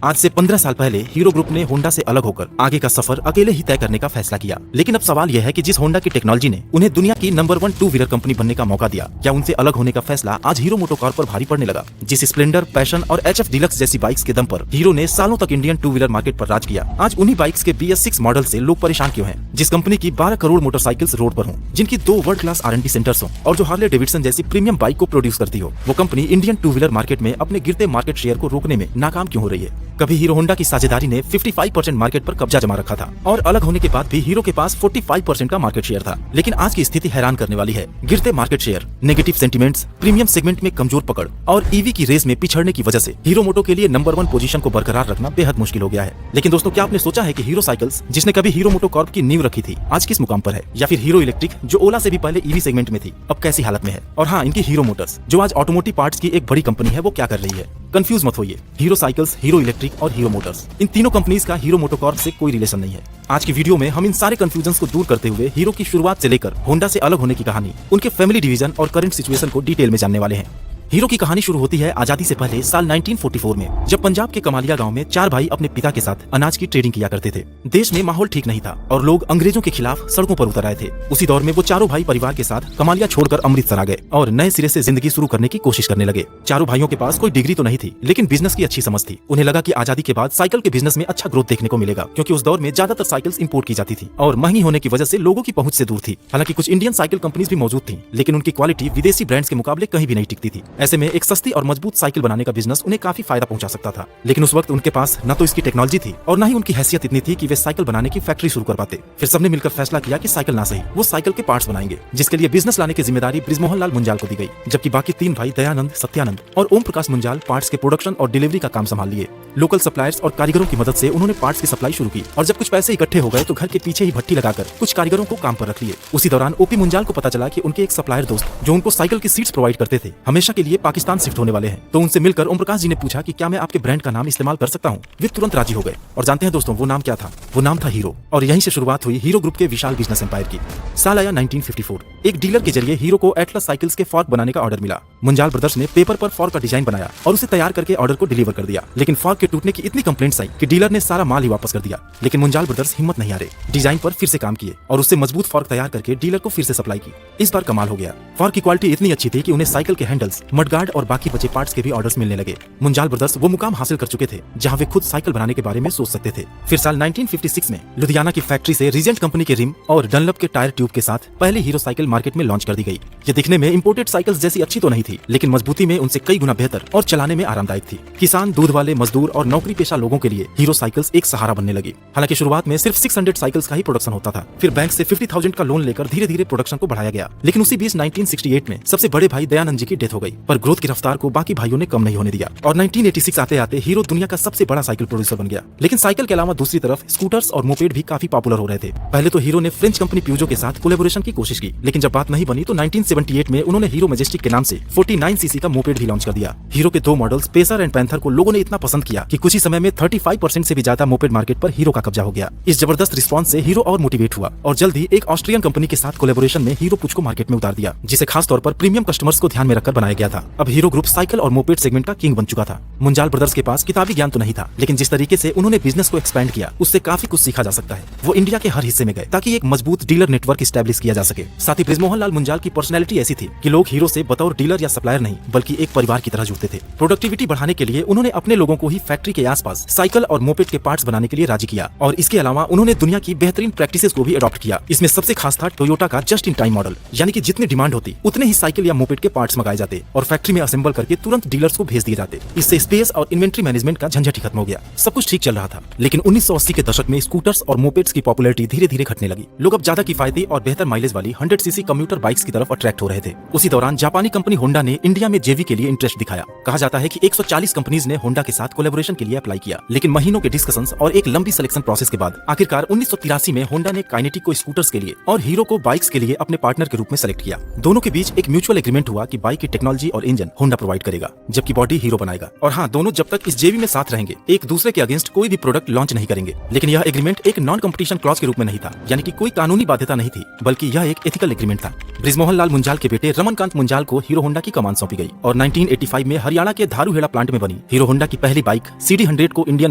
आज से 15 साल पहले हीरो ग्रुप ने होंडा से अलग होकर आगे का सफर अकेले ही तय करने का फैसला किया। लेकिन अब सवाल यह है कि जिस होंडा की टेक्नोलॉजी ने उन्हें दुनिया की नंबर 1 टू व्हीलर कंपनी बनने का मौका दिया, क्या उनसे अलग होने का फैसला आज हीरो मोटोकॉर्प पर भारी पड़ने लगा। जिस स्प्लेंडर, पैशन और HF डीलक्स जैसी बाइक्स के दम पर हीरो ने सालों तक इंडियन टू व्हीलर मार्केट पर राज किया, आज उन्हीं बाइक्स के BS6 मॉडल से लोग परेशान क्यों हैं। जिस कंपनी की 12 करोड़ मोटरसाइकिल्स रोड पर हों, जिनकी 2 वर्ल्ड क्लास R&D सेंटर्स हों और जो हार्ले डेविडसन जैसी प्रीमियम बाइक को प्रोड्यूस करती हो, वो company Indian two wheeler market में अपने गिरते मार्केट शेयर को रोकने में नाकाम क्यों हो रही है। कभी हीरो होंडा की साझेदारी ने 55% मार्केट पर कब्जा जमा रखा था और अलग होने के बाद भी हीरो के पास 45% का मार्केट शेयर था। लेकिन आज की स्थिति हैरान करने वाली है। गिरते market share, negative sentiments, premium segment में कमजोर पकड़ और EV की रेस में पिछड़ने की वजह से हीरो मोटो के लिए नंबर 1 पोजीशन को बरकरार रखना बेहद मुश्किल हो गया है। लेकिन दोस्तों, क्या आपने सोचा है कि हीरो साइकिल्स, जिसने कभी हीरो मोटोकॉर्प की नींव रखी थी, आज किस मुकाम पर है? या फिर हीरो इलेक्ट्रिक, जो ओला से भी पहले EV सेगमेंट में थी, अब कैसी हालत में है? और हाँ, इनकी हीरो मोटर्स, जो आज ऑटोमोटिव पार्ट्स की एक बड़ी कंपनी है, वो क्या कर रही है? कंफ्यूज मत होइए। हीरो साइकिल्स, हीरो इलेक्ट्रिक और हीरो मोटर्स, इन तीनों कंपनीज का हीरो मोटोकॉर्प से कोई रिलेशन नहीं है। आज की वीडियो में हम इन सारे कंफ्यूजन को दूर करते हुए हीरो की शुरुआत से लेकर होंडा से अलग होने की कहानी, उनके फैमिली डिवीजन और करंट सिचुएशन को डिटेल में जानने वाले हैं। हीरो की कहानी शुरू होती है आजादी से पहले साल 1944 में, जब पंजाब के कमालिया गांव में 4 भाई अपने पिता के साथ अनाज की ट्रेडिंग किया करते थे। देश में माहौल ठीक नहीं था और लोग अंग्रेजों के खिलाफ सड़कों पर उतर आए थे। उसी दौर में वो चारों भाई परिवार के साथ कमालिया छोड़कर अमृतसर आ गए और नए सिरे से जिंदगी शुरू करने की कोशिश करने लगे। चारों भाइयों के पास कोई डिग्री तो नहीं थी, लेकिन बिजनेस की अच्छी समझ थी। उन्हें लगा कि आजादी के बाद साइकिल के बिजनेस में अच्छा ग्रोथ देखने को मिलेगा, क्योंकि उस दौर में ज्यादातर साइकिल्स इंपोर्ट की जाती थी और महंगी होने की वजह से लोगों की पहुंच से दूर थी। हालांकि कुछ इंडियन साइकिल कंपनीज भी मौजूद थी, लेकिन उनकी क्वालिटी विदेशी ब्रांड्स के मुकाबले कहीं भी नहीं टिकती थी। ऐसे में एक सस्ती और मजबूत साइकिल बनाने का बिजनेस उन्हें काफी फायदा पहुंचा सकता था। लेकिन उस वक्त उनके पास न तो इसकी टेक्नोलॉजी थी और न ही उनकी हैसियत इतनी थी कि वे साइकिल बनाने की फैक्ट्री शुरू कर पाते। फिर सबने मिलकर फैसला किया कि साइकिल ना सही, वो साइकिल के पार्ट्स बनाएंगे, जिसके लिए बिजनेस लाने की जिम्मेदारी बृजमोहन लाल मुंजाल को दी गई, जबकि बाकी 3 भाई दयानंद, सत्यानंद और ओम प्रकाश मुंजाल पार्ट्स के प्रोडक्शन और डिलीवरी का काम संभाल लिए। लोकल सप्लायर्स और कारीगरों की मदद से उन्होंने पार्ट्स की सप्लाई शुरू की और जब कुछ पैसे इकट्ठे हो गए तो घर के पीछे ही भट्टी लगाकर कुछ कारीगरों को काम पर रख लिए। उसी दौरान OP मुंजाल को पता चला कि उनके एक सप्लायर दोस्त, जो उनको साइकिल की सीट्स प्रोवाइड करते थे, हमेशा के लिए पाकिस्तान शिफ्ट होने वाले हैं। तो उनसे मिलकर ओम प्रकाश जी ने पूछा कि क्या मैं आपके ब्रांड का नाम इस्तेमाल कर सकता हूं? वे तुरंत राजी हो गए। और जानते हैं दोस्तों, वो नाम क्या था? वो नाम था हीरो। और यहीं से शुरुआत हुई हीरो ग्रुप के विशाल बिजनेस एम्पायर की। साल आया 1954। एक डीलर के जरिए हीरो को एटलस साइकिल्स के फॉर्क बनाने का ऑर्डर मिला। मुंजाल ब्रदर्स ने पेपर पर फॉर्क का डिजाइन बनाया और उसे तैयार करके ऑर्डर को डिलीवर कर दिया। लेकिन फॉर्क के टूटने की इतनी कंप्लेंट्स आई कि डीलर ने सारा माल ही वापस कर दिया। लेकिन मुंजाल ब्रदर्स हिम्मत नहीं हारे, डिजाइन पर फिर से काम किए और उससे मजबूत फॉर्क तैयार करके डीलर को फिर से सप्लाई की। इस बार कमाल हो गया। फॉर्क की क्वालिटी इतनी अच्छी थी कि उन्हें साइकिल के हैंडल्स, मडगार्ड और बाकी बचे पार्ट्स के भी ऑर्डर्स मिलने लगे। मुंजाल ब्रदर्स वो मुकाम हासिल कर चुके थे जहां वे खुद साइकिल बनाने के बारे में सोच सकते थे। फिर साल 1956 में लुधियाना की फैक्ट्री से रीजेंट कंपनी के रिम और डनलप के टायर ट्यूब के साथ पहली हीरो साइकिल मार्केट में लॉन्च कर दी गई। ये दिखने में इंपोर्टेड साइकिल्स जैसी अच्छी तो नहीं थी, लेकिन मजबूती में उनसे कई गुना बेहतर और चलाने में आरामदायक थी। किसान, दूध वाले, मजदूर और नौकरी पेशा लोगों के लिए हीरो साइकिल्स एक सहारा बनने लगी। हालांकि शुरुआत में सिर्फ 600 साइकिल्स का ही प्रोडक्शन होता था। फिर बैंक से 50,000 का लोन लेकर धीरे धीरे प्रोडक्शन को बढ़ाया गया। लेकिन उसी बीच 1968 में सबसे बड़े भाई दयानंद जी की डेथ हो गई, पर ग्रोथ की रफ्तार को बाकी भाइयों ने कम नहीं होने दिया और 1986 आते आते हीरो दुनिया का सबसे बड़ा साइकिल प्रोड्यूसर बन गया। लेकिन साइकिल के अलावा दूसरी तरफ स्कूटर्स और मोपेड भी काफी पॉपुलर हो रहे थे। पहले तो हीरो ने फ्रेंच कंपनी प्यूजो के साथ कोलैबोरेशन की कोशिश की, लेकिन जब बात नहीं बनी तो 1978 में उन्होंने हीरो मैजेस्टिक के नाम से 49cc का मोपेड भी लॉन्च कर दिया। हीरो के 2 मॉडल्स पेसर एंड पैंथर को लोगों ने इतना पसंद किया कि कुछ ही समय में 35% से भी ज्यादा मोपेड मार्केट पर हीरो का कब्जा हो गया। इस जबरदस्त रिस्पॉन्स से हीरो और मोटिवेट हुआ और जल्द ही एक ऑस्ट्रियन कंपनी के साथ कोलैबोरेशन में हीरो पुच को मार्केट में उतार दिया, जिसे खास तौर पर प्रीमियम कस्टमर्स को ध्यान में रखकर बनाया गया था। अब हीरो ग्रुप साइकिल और मोपेड सेगमेंट का किंग बन चुका था। मुंजाल ब्रदर्स के पास किताबी ज्ञान तो नहीं था, लेकिन जिस तरीके से उन्होंने बिजनेस को एक्सपेंड किया, उससे काफी कुछ सीखा जा सकता है। वो इंडिया के हर हिस्से में गए ताकि एक मजबूत डीलर नेटवर्क स्टैब्लिश किया जा सके। साथ ही बृजमोहन लाल मुंजाल की पर्सनैलिटी ऐसी थी कि लोग हीरो से बतौर डीलर या सप्लायर नहीं, बल्कि एक परिवार की तरह जुड़ते थे। प्रोडक्टिविटी बढ़ाने के लिए उन्होंने अपने लोगों को ही फैक्ट्री के आसपास साइकिल और मोपेड के पार्ट्स बनाने के लिए राजी किया और इसके अलावा उन्होंने दुनिया की बेहतरीन प्रैक्टिसेस को भी अडॉप्ट किया। इसमें सबसे खास था टोयोटा का जस्ट इन टाइम मॉडल, यानी कि जितनी डिमांड होती उतने ही साइकिल या मोपेड के पार्ट्स मंगाए जाते और फैक्ट्री में असेंबल करके तुरंत डीलर्स को भेज दिए जाते। इससे स्पेस और इन्वेंट्री मैनेजमेंट का झंझट ही खत्म हो गया। सब कुछ ठीक चल रहा था, लेकिन 1980 के दशक में स्कूटर्स और मोपेड्स की पॉपुलैरिटी धीरे धीरे घटने लगी। लोग अब ज्यादा किफायती और बेहतर माइलेज वाली 100cc कम्यूटर बाइक्स की तरफ अट्रैक्ट हो रहे थे। उसी दौरान जापानी कंपनी होंडा ने इंडिया में JV के लिए इंटरेस्ट दिखाया। कहा जाता है कि 140 कंपनीज ने होंडा के साथ कोलैबोरेशन के लिए अप्लाई किया, लेकिन महीनों के डिस्कशंस और एक लंबी सिलेक्शन प्रोसेस के बाद आखिरकार 1983 में होंडा ने काइनेटिक को स्कूटर्स के लिए और हीरो को बाइक्स के लिए अपने पार्टनर के रूप में सेलेक्ट किया। दोनों के बीच एक म्यूचुअल एग्रीमेंट हुआ कि बाइक की टेक्नोलॉजी और इंजन होंडा प्रोवाइड करेगा, जबकि बॉडी हीरो बनाएगा। और हाँ, दोनों जब तक इस जेवी में साथ रहेंगे एक दूसरे के अगेंस्ट कोई भी प्रोडक्ट लॉन्च नहीं करेंगे। लेकिन यह एग्रीमेंट एक नॉन कंपटीशन क्लॉज के रूप में नहीं था, यानी कि कोई कानूनी बाध्यता नहीं थी, बल्कि यह एक एथिकल एग्रीमेंट था। बृजमोहन लाल मुंजाल के बेटे रमनकांत मुंजाल को हीरो होंडा की कमान सौंपी गई और 1985 में हरियाणा के धारूहेड़ा प्लांट में बनी हीरो होंडा की पहली बाइक CD100 को इंडियन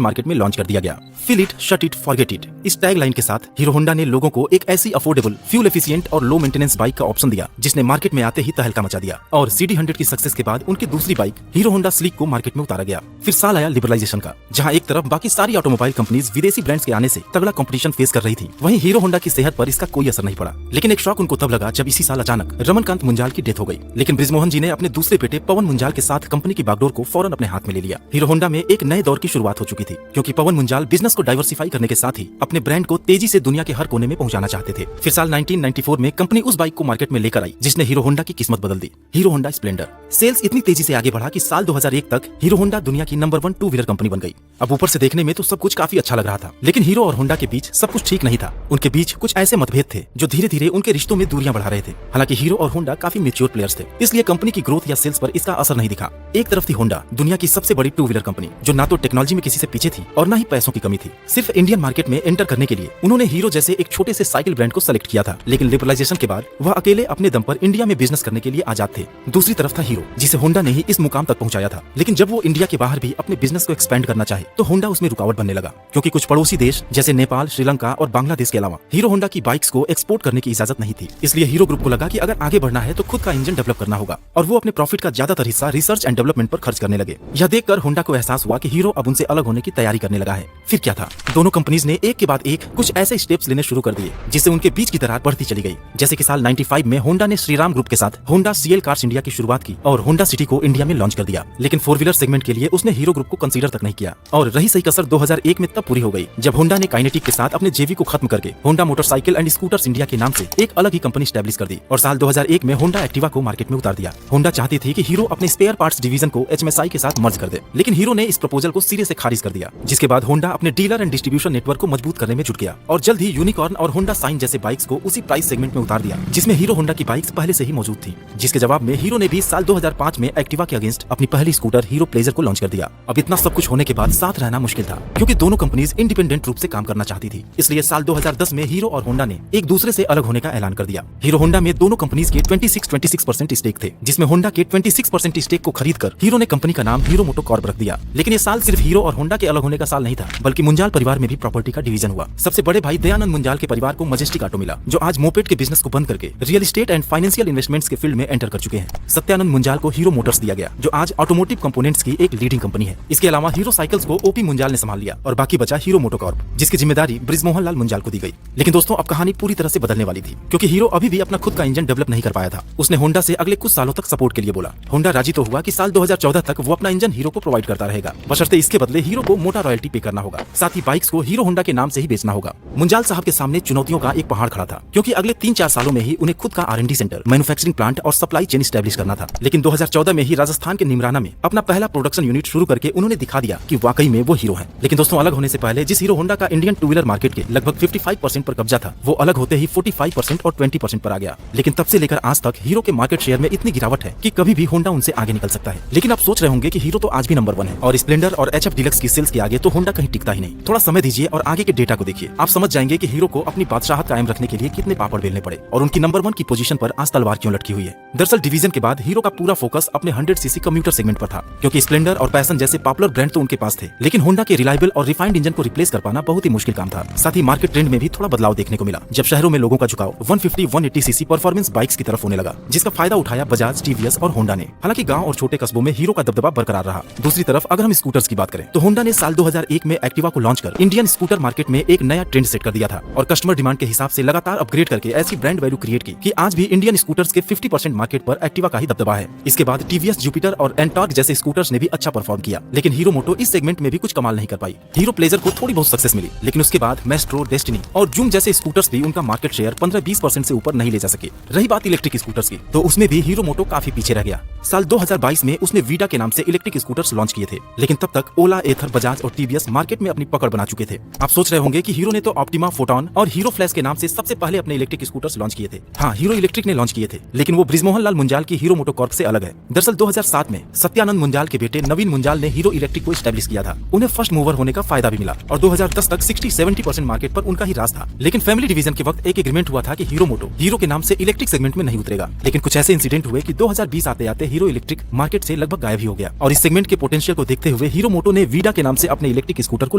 मार्केट में लॉन्च कर दिया गया। Feel it, shut it, forget it, इस टैग लाइन के साथ हीरो होंडा ने लोगों को एक ऐसी अफोर्डेबल, फ्यूल एफिशिएंट और लो मेंटेनेंस बाइक का ऑप्शन दिया जिसने मार्केट में आते ही तहलका मचा दिया। और CD100 की सक्सेस के बाद उनकी दूसरी बाइक हीरो होंडा स्लीक को मार्केट में उतारा गया। फिर साल आया लिबरलाइजेशन का, जहां एक तरफ बाकी सारी ऑटोमोबाइल कंपनीज विदेशी ब्रांड्स के आने से तगड़ा कंपटीशन फेस कर रही थी, वहीं हीरो होंडा की सेहत पर इसका कोई असर नहीं पड़ा। लेकिन एक शॉक उनको तब लगा जब इसी साल अचानक रमनकांत मुंजाल की डेथ हो गई। लेकिन बृजमोहन जी ने अपने दूसरे बेटे पवन मुंजाल के साथ कंपनी की बागडोर को फौरन अपने हाथ में ले लिया। हीरो होंडा में एक नए दौर की शुरुआत हो चुकी थी, क्योंकि पवन मुंजाल बिजनेस को डाइवर्सिफाई करने के साथ ही अपने ब्रांड को तेजी से दुनिया के हर कोने में पहुंचाना चाहते थे। फिर साल 1994 में कंपनी उस बाइक को मार्केट में लेकर आई जिसने हीरो होंडा की किस्मत बदल दी, हीरो होंडा स्प्लेंडर। सेल्स इतनी तेजी से आगे बढ़ा कि साल 2001 तक हीरो होंडा दुनिया की नंबर 1 टू व्हीलर कंपनी बन गई। अब ऊपर से देखने में तो सब कुछ काफी अच्छा लग रहा था, लेकिन हीरो और होंडा के बीच सब कुछ ठीक नहीं था। उनके बीच कुछ ऐसे मतभेद थे जो धीरे धीरे उनके रिश्तों में दूरियां बढ़ा रहे थे। हालांकि हीरो और होंडा काफी मैच्योर प्लेयर्स थे, इसलिए कंपनी की ग्रोथ या सेल्स पर इसका असर नहीं दिखा। एक तरफ थी होंडा, दुनिया की सबसे बड़ी टू व्हीलर कंपनी, जो ना तो टेक्नोलॉजी में किसी से पीछे थी और ना ही पैसों की कमी थी। सिर्फ इंडियन मार्केट में एंटर करने के लिए उन्होंने हीरो जैसे एक छोटे से साइकिल ब्रांड को सेलेक्ट किया था। लेकिन लिबरलाइजेशन के बाद वह अकेले अपने दम पर इंडिया में बिजनेस करने के लिए आजाद थे। दूसरी तरफ था हीरो, जिसे होंडा ने ही इस मुकाम तक पहुंचाया था। लेकिन जब वो इंडिया के बाहर भी अपने बिजनेस को एक्सपेंड करना चाहे तो होंडा उसमें रुकावट बनने लगा, क्योंकि कुछ पड़ोसी देश जैसे नेपाल, श्रीलंका और बांग्लादेश के अलावा हीरो होंडा की बाइक्स को एक्सपोर्ट करने की इजाजत नहीं थी। इसलिए हीरो ग्रुप को लगा कि अगर आगे बढ़ना है तो खुद का इंजन डेवलप करना होगा, और वो अपने प्रॉफिट का ज्यादातर हिस्सा रिसर्च एंड डेवलपमेंट पर खर्च करने लगे। यह देखकर होंडा को एहसास हुआ कि हीरो अब उनसे अलग होने की तैयारी करने लगा है। फिर क्या था, दोनों कंपनीज ने एक के बाद एक कुछ ऐसे स्टेप्स लेने शुरू कर दिए जिससे उनके बीच की दरार बढ़ती चली गई। जैसे कि साल 95 में होंडा ने श्रीराम ग्रुप के साथ होंडा CL कार्स इंडिया की शुरुआत की और होंडा सिटी को इंडिया में लॉन्च कर दिया। लेकिन 4 व्हीलर सेगमेंट के लिए उसने हीरो ग्रुप को कंसीडर तक नहीं किया। और रही सही कसर 2001 में तब पूरी हो गई जब होंडा ने काइनेटिक के साथ अपने जेवी को खत्म करके Honda motorcycle and scooters India के नाम से एक अलग ही कंपनी स्टैब्लिश कर दी और साल 2001 में होंडा एक्टिवा को मार्केट में उतार दिया। होंडा चाहती थी कि हीरो अपने स्पेयर पार्ट्स डिवीजन को HMSI के साथ मर्ज कर दे, लेकिन हीरो ने इस प्रपोजल को सिरे से खारिज कर दिया। जिसके बाद होंडा अपने डीलर एंड डिस्ट्रीब्यूशन नेटवर्क को मजबूत करने में जुट गया और जल्द ही यूनिकॉर्न और होंडा साइन जैसे बाइक्स को उसी प्राइस सेगमेंट में उतार दिया जिसमें हीरो होंडा की बाइक्स पहले से ही मौजूद थी। जिसके जवाब में हीरो ने भी साल 2005 में एक्टिवा के अगेंस्ट अपनी पहली स्कूटर हीरो प्लेजर को लॉन्च कर दिया। अब इतना सब कुछ होने के बाद साथ रहना मुश्किल था, क्योंकि दोनों कंपनीज इंडिपेंडेंट रूप से काम करना चाहती थी। इसलिए साल 2010 में हीरो और होंडा ने एक दूसरे से अलग होने का ऐलान कर दिया। हीरो होंडा में दोनों कंपनीज के 26% स्टेक थे, जिसमें होंडा के 26% स्टेक को खरीदकर हीरो ने कंपनी का नाम हीरो मोटोकॉर्प रख दिया। लेकिन ये साल सिर्फ हीरो और होंडा के अलग होने का साल नहीं था, बल्कि मुंजाल परिवार में भी प्रॉपर्टी का डिवीजन हुआ। सबसे बड़े भाई दयानंद मुंजाल के परिवार को मजेस्टिक ऑटो मिला, जो आज मोपेड के बिजनेस को बंद करके real estate and financial investments के फील्ड में एंटर कर चुके हैं। सत्यानंद मुंजाल को हीरो मोटर्स दिया गया, जो आज ऑटोमोटिव कंपोनेंट्स की एक लीडिंग कंपनी है। इसके अलावा हीरो साइकिल्स को ओपी मुंजाल ने संभाल लिया और बाकी बचा हीरो मोटोकॉर्प, जिसकी जिम्मेदारी बृजमोहन लाल मुंजाल को दी गई। लेकिन दोस्तों, अब कहानी पूरी तरह से बदलने वाली थी, क्योंकि हीरो अभी भी अपना खुद का इंजन डेवलप नहीं कर पाया था। उसने होंडा से अगले कुछ सालों तक सपोर्ट के लिए बोला। होंडा राजी तो हुआ कि साल 2014 तक वो अपना इंजन हीरो को प्रोवाइड करता रहेगा, बशर्ते इसके बदले हीरो को मोटा रॉयल्टी पे करना होगा, साथ ही बाइक्स को हीरो होंडा के नाम से ही बेचना होगा। मुंजाल साहब के सामने चुनौतियों का एक पहाड़ खड़ा था, क्योंकि अगले 3-4 सालों में ही उन्हें खुद का R&D सेंटर, मैन्युफैक्चरिंग प्लांट और सप्लाई चेन स्टैब्लिश करना था। लेकिन 2014 में ही राजस्थान के निमराना में अपना पहला प्रोडक्शन यूनिट शुरू करके उन्होंने दिखा दिया कि वाकई में वो हीरो है। लेकिन दोस्तों, अलग होने से पहले जिस हीरो होंडा का इंडियन टू व्हीलर मार्केट के लगभग 55% पर कब्जा था, वो अलग होते ही 45% और 20% पर आ गया। लेकिन तब से लेकर आज तक हीरो के मार्केट शेयर में इतनी गिरावट है कि कभी भी होंडा उनसे आगे निकल सकता है। लेकिन आप सोच रहे होंगे कि हीरो तो आज भी नंबर 1 है और स्प्लेंडर और HF डीलक्स की सेल्स के आगे तो होंडा कहीं टिकता ही नहीं। थोड़ा समय दीजिए और आगे के डेटा को देखिए, आप समझ जाएंगे कि हीरो को अपनी बादशाहत कायम रखने के लिए कितने पापड़ बेलने पड़े और उनकी नंबर 1 की पोजीशन पर आज तलवार क्यों लटकी हुई है। दरअसल डिवीजन के बाद हीरो का पूरा फोकस अपने 100cc कम्यूटर सेगमेंट पर था, क्योंकि स्प्लेंडर और पैशन जैसे पॉपुलर ब्रांड तो उनके पास थे, लेकिन होंडा के रिलायबल और रिफाइंड इंजन को रिप्लेस कर पाना बहुत ही मुश्किल काम था। साथ ही मार्केट ट्रेंड में भी थोड़ा बदलाव देखने को मिला, जब शहरों में लोगों का झुकाव 150-180cc परफॉर्मेंस बाइक्स की तरफ होने लगा, जिसका फायदा उठाया बजाज, TVS और होंडा ने। हालांकि गांव और छोटे कस्बों में हीरो का दबदबा बरकरार रहा। दूसरी तरफ अगर हम स्कूटर्स की बात करें तो होंडा ने साल 2001 में एक्टिवा को लॉन्च कर इंडियन स्कूटर मार्केट में एक नया ट्रेंड सेट कर दिया था और कस्टमर डिमांड के हिसाब से लगातार अपग्रेड करके ऐसी ब्रांड वैल्यू क्रिएट की कि आज भी इंडियन स्कूटर्स के 50% मार्केट पर एक्टिवा का ही दबदबा है। इसके बाद TVS जुपिटर और एंटॉर्क जैसे स्कूटर्स ने भी अच्छा परफॉर्म किया, लेकिन हीरो मोटो इस सेगमेंट में भी कुछ कमाल नहीं कर पाई। हीरो प्लेजर को थोड़ी बहुत सक्सेस मिली, लेकिन उसके बाद मेस्ट्रो, डेस्टिनी और जूम जैसे स्कूटर्स भी उनका मार्केट शेयर 15-20% से ऊपर नहीं ले जा सके। रही बात इलेक्ट्रिक स्कूटर्स की, तो उसमें भी हीरो मोटो काफी पीछे रह गया। साल 2022 में उसने वीडा के नाम से इलेक्ट्रिक स्कूटर्स लॉन्च किए थे, लेकिन तब तक ओला, एथर, बजाज और TVS मार्केट में अपनी पकड़ बना चुके थे। आप सोच रहे होंगे कि हीरो ने तो ऑप्टिमा, फोटॉन और हीरो फ्लैश के नाम से सबसे पहले अपने इलेक्ट्रिक स्कूटर्स लॉन्च किए थे। हाँ, हीरो इलेक्ट्रिक ने लॉन्च किए थे, लेकिन वो बृजमोहन लाल मुंजाल की हीरो मोटोकॉर्प से अलग है। दरअसल 2007 में सत्यानंद मुंजाल के बेटे नवीन मुंजाल ने हीरो इलेक्ट्रिक को एस्टैब्लिश किया था। उन्हें फर्स्ट मूवर होने का फायदा भी मिला और 2010 तक 60-70% मार्केट पर उनका ही राज था। लेकिन फैमिली डिवीजन के वक्त एक एग्रीमेंट हुआ था कि हीरो मोटो हीरो के नाम से इलेक्ट्रिक सेगमेंट में नहीं उतरेगा। लेकिन कुछ ऐसे इंसिडेंट हुए कि 2020 आते आते हीरो इलेक्ट्रिक मार्केट से लगभग गायब ही हो गया और इस सेगमेंट के पोटेंशियल को देखते हुए हीरो मोटो ने वीडा के नाम से अपने इलेक्ट्रिक स्कूटर को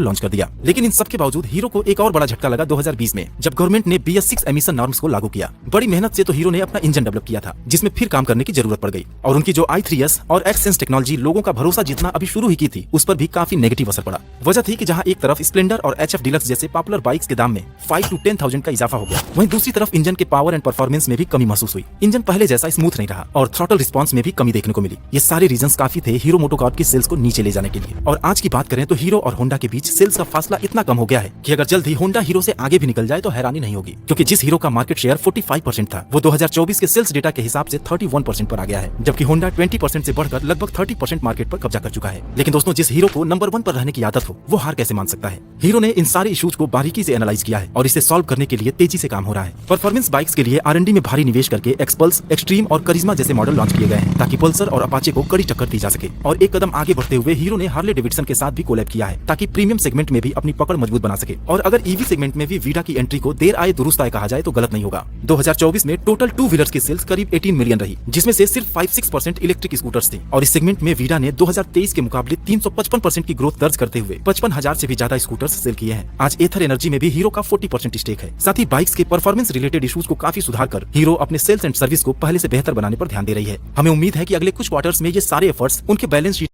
लॉन्च कर दिया। लेकिन इन सब के बावजूद हीरो को एक और बड़ा झटका लगा 2020 में, जब गवर्नमेंट ने BS6 एमिशन नॉर्म्स को लागू किया। बड़ी मेहनत से तो हीरो ने अपना इंजन डेवलप किया था, जिसमें फिर काम करने की जरूरत पड़ गई और उनकी जो i3S और एक्सेंस टेक्नोलॉजी लोगों का भरोसा जितना अभी शुरू ही की थी, उस पर भी काफी नेगेटिव असर पड़ा। वजह थी कि जहां एक तरफ स्प्लेंडर और HF डिलक्स जैसे पॉपुलर बाइक्स के दाम में 5 to 10,000 का इजाफा हो गया, वहीं दूसरी तरफ इंजन के पावर एंड परफॉर्मेंस में भी कमी महसूस हुई। इंजन पहले जैसा स्मूथ नहीं रहा और थ्रॉटल रिस्पांस में भी कमी देखने को मिली। ये सारे रीजंस काफी थे हीरो मोटोकॉर्प की सेल्स को नीचे ले जाने के लिए। और आज की बात करें तो हीरो और होंडा के बीच सेल्स का फासला इतना कम हो गया है कि अगर जल्द ही होंडा हीरो से आगे भी निकल जाए तो हैरानी नहीं होगी, क्योंकि जिस हीरो का मार्केट शेयर 45% था, वो 2024 के सेल्स डेटा के हिसाब से 31% पर आ गया है, जबकि होंडा 20% से बढ़कर लगभग 30% मार्केट पर कब्जा कर चुका है। लेकिन दोस्तों, जिस हीरो को नंबर 1 पर रहने की आदत हो, वो हार कैसे मान सकता है? हीरो ने इन सारे इश्यूज को बारीकी से एनालाइज किया है और इसे सॉल्व करने के लिए तेजी से काम हो रहा है। परफॉर्मेंस बाइक्स के लिए R&D में भारी निवेश करके एक्सपल्स, एक्सट्रीम और करिश्मा जैसे मॉडल लॉन्च किए गए हैं, ताकि पल्सर और अपाचे को कड़ी टक्कर दी जा सके। और एक कदम आगे बढ़ते हुए हीरो ने हार्ले डेविडसन के साथ भी कोलैब किया है, ताकि प्रीमियम सेगमेंट में भी अपनी पकड़ मजबूत बना सके। और अगर EV सेगमेंट में भी वीडा की एंट्री को देर आए दुरुस्त आए कहा जाए तो गलत नहीं होगा। 2024 में टोटल 2 व्हीलर्स की सेल्स करीब 18 मिलियन रही, जिसमें से सिर्फ 5-6% इलेक्ट्रिक स्कूटर्स थे। और इस सेगमेंट में वीडा ने 2023 के मुकाबले 355% की ग्रोथ दर्ज करते हुए 55,000 से भी ज्यादा स्कूटर्स सेल किए हैं। आज एथर एनर्जी में भी हीरो का 40% स्टेक है। साथ ही बाइक्स के परफॉर्मेंस रिलेटेड इश्यूज को काफी सुधार कर हीरो अपने सेल्स एंड सर्विस को पहले से बेहतर बनाने पर ध्यान दे रही है। हमें उम्मीद है कि अगले कुछ क्वार्टर्स में ये सारे एफर्ट्स उनके बैलेंस शीट